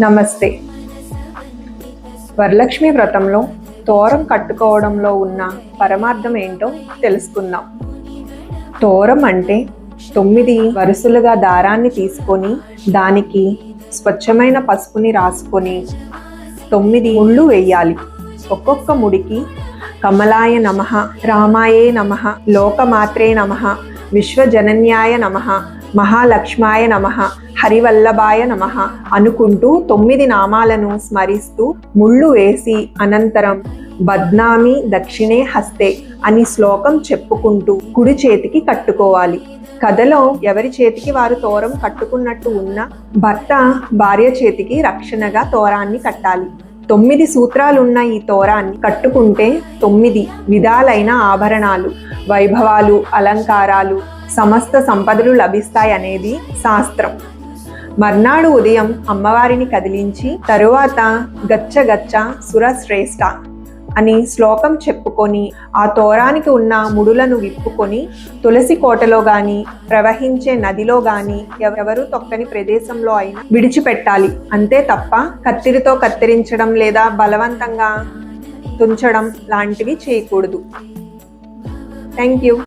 నమస్తే. వరలక్ష్మి వ్రతంలో తోరం కట్టుకోవడంలో ఉన్న పరమార్థం ఏంటో తెలుసుకుందాం. తోరం అంటే 9 వరుసలుగా దారాన్ని తీసుకొని దానికి స్వచ్ఛమైన పసుపుని రాసుకొని 9 ముళ్ళు వేయాలి. ఒక్కొక్క ముడికి కమలాయ నమః, రామాయే నమః, లోకమాత్రే నమః, విశ్వజనన్యాయ నమః, మహాలక్ష్మాయ నమః, హరివల్లభాయ నమః అనుకుంటూ 9 నామాలను స్మరిస్తూ ముళ్ళు వేసి అనంతరం బద్నామి దక్షిణే హస్తే అని శ్లోకం చెప్పుకుంటూ కుడి చేతికి కట్టుకోవాలి. కథలో ఎవరి చేతికి వారు తోరం కట్టుకున్నట్టు ఉన్నా భర్త భార్య చేతికి రక్షణగా తోరాన్ని కట్టాలి. 9 సూత్రాలున్న ఈ తోరాన్ని కట్టుకుంటే 9 విధాలైన ఆభరణాలు, వైభవాలు, అలంకారాలు, సమస్త సంపదలు లభిస్తాయనేది శాస్త్రం. మర్నాడు ఉదయం అమ్మవారిని కదిలించి తరువాత గచ్చ గచ్చ సురశ్రేష్ఠ అని శ్లోకం చెప్పుకొని ఆ తోరానికి ఉన్న ముడులను విప్పుకొని తులసి కోటలో గాని ప్రవహించే నదిలో గాని ఎవరు తొక్కని ప్రదేశంలో అయినా విడిచిపెట్టాలి. అంతే తప్ప కత్తిరితో కత్తిరించడం లేదా బలవంతంగా తుంచడం లాంటివి చేయకూడదు. Thank you.